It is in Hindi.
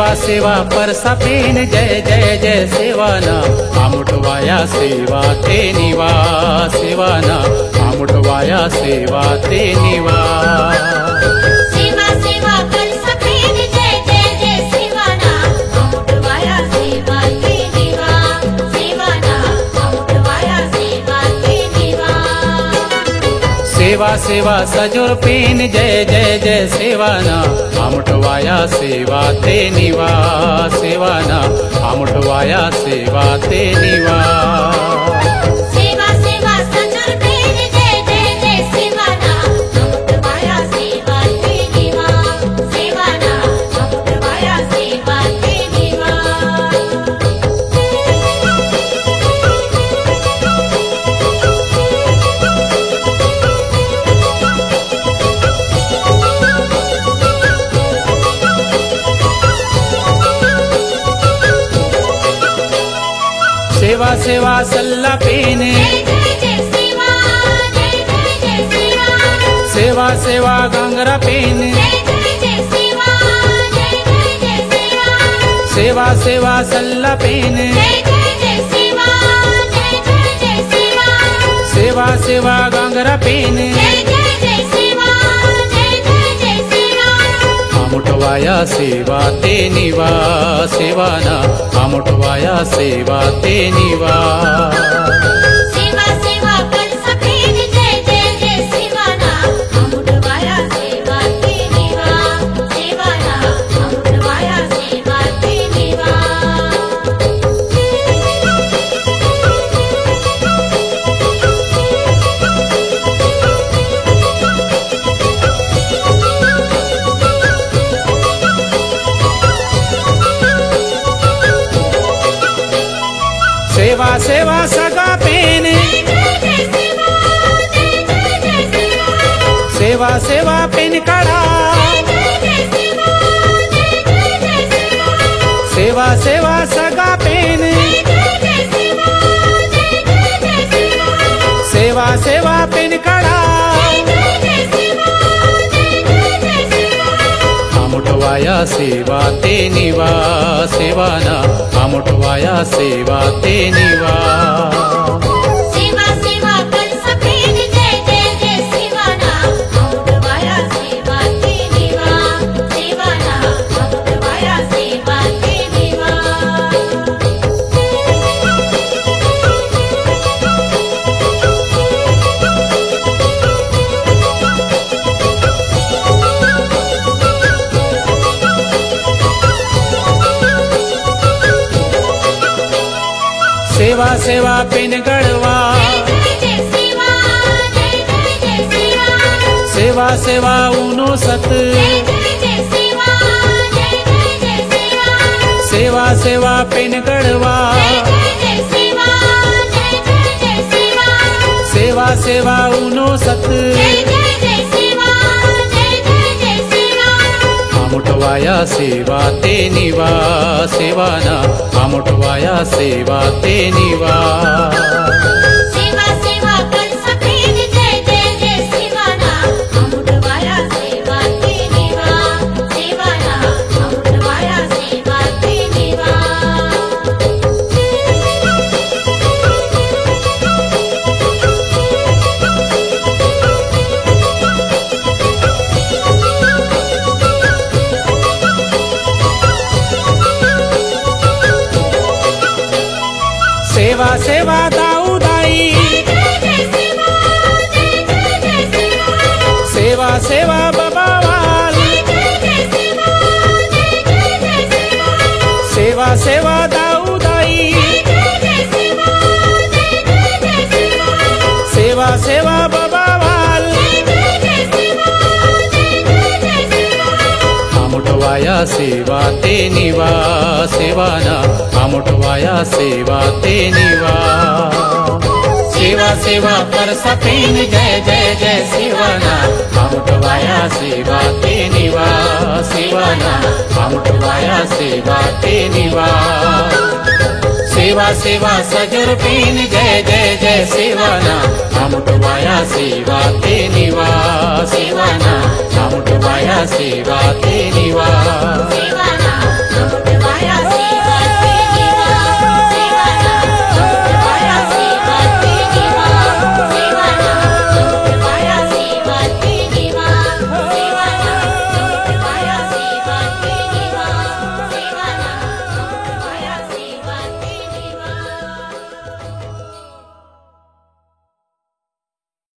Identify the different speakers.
Speaker 1: सेवा सेवा परसा पेन जय जय जय सेवाना आमुठवाया सेवा ते निवा सेवाना आमुठवाया सेवा ते निवा
Speaker 2: सेवा सेवा परसा पेन जय जय जय सेवाना आमुठवाया सेवा ते निवा सेवाना आमुठवाया सेवा ते निवा
Speaker 1: सेवा सेवा सजोर पेन जय जय जय सेवाना आमुठवाया सेवा ते निवा सेवाना आमुठवाया सेवा ते निवा
Speaker 2: सेवा सेवा सजोर पेन जय जय जय सेवाना आमुठवाया सेवा ते निवा सेवाना आमुठवाया सेवा ते निवा
Speaker 1: सेवा सेवा सल्ला पेन
Speaker 2: जय जय जय सेवा जय जय जय सेवा
Speaker 1: सेवा सेवा गांगरा पेन
Speaker 2: जय जय जय सेवा जय जय जय सेवा
Speaker 1: सेवा सेवा सल्ला पेन
Speaker 2: जय जय जय सेवा जय जय जय सेवा
Speaker 1: सेवा सेवा गांगरा पेन
Speaker 2: जय जय जय सेवा जय जय जय सेवा
Speaker 1: आमुठवाया सेवा ते निवा सेवाना आमुठवाया सेवा ते निवा
Speaker 2: सेवा सेवा परसा पेन जय जय जय सेवाना आमुठवाया सेवा ते निवा सेवाना आमुठवाया सेवा ते निवा
Speaker 1: सेवा सेवा सगा पेन
Speaker 2: जय जय जय सेवा जय जय जय सेवा
Speaker 1: सेवा सेवा पेन काढा
Speaker 2: जय जय जय सेवा जय जय जय सेवा
Speaker 1: सेवा सेवा सगा पेन
Speaker 2: जय जय जय सेवा जय जय जय सेवा
Speaker 1: सेवा सेवा पेन काढा
Speaker 2: जय जय सेवा जय जय जय सेवा
Speaker 1: आमुठवाया सेवा ते निवा सेवाना आमुठवाया सेवा ते निवा
Speaker 2: सेवा सेवा परसा पेन जय जय जय सेवाना आमुठवाया सेवा ते निवा सेवाना आमुठवाया सेवा ते निवा
Speaker 1: सेवा सेवा पेन गळवा
Speaker 2: जय जय सेवा जय जय जय सेवा
Speaker 1: सेवा सेवा उनो सत
Speaker 2: जय जय जय सेवा जय जय जय सेवा
Speaker 1: सेवा सेवा पेन गळवा
Speaker 2: जय जय सेवा जय जय जय सेवा
Speaker 1: सेवा सेवा उनो सत
Speaker 2: जय जय जय सेवा जय जय जय सेवा
Speaker 1: आमुठवाया सेवा ते निवा सेवाना आमुठवाया सेवा ते निवा
Speaker 2: सेवा सेवा परसा पेन जय जय जय सेवाना आमुठवाया सेवा ते निवा सेवाना आमुठवाया सेवा ते निवा
Speaker 1: सेवा सेवा दाऊदाई
Speaker 2: जय जय सेवा जय जय जय सेवा
Speaker 1: सेवा सेवा बाबावाल
Speaker 2: जय जय सेवा जय जय जय सेवा
Speaker 1: सेवा सेवा दाऊदाई
Speaker 2: जय जय सेवा जय जय जय सेवा
Speaker 1: सेवा सेवा बाबावाल
Speaker 2: जय जय सेवा जय जय जय सेवा
Speaker 1: आमुठवाया सेवा ते निवा सेवाना आमुठवाया सेवा ते निवा सेवा सेवा परसा पेन जय जय जय सेवाना आमुठवाया सेवा ते निवा सेवाना आमुठवाया सेवा ते निवा सेवा सेवा सजोर पेन जय जय जय सेवाना आमुठवाया सेवा ते निवा सेवाना आमुठवाया सेवा ते निवा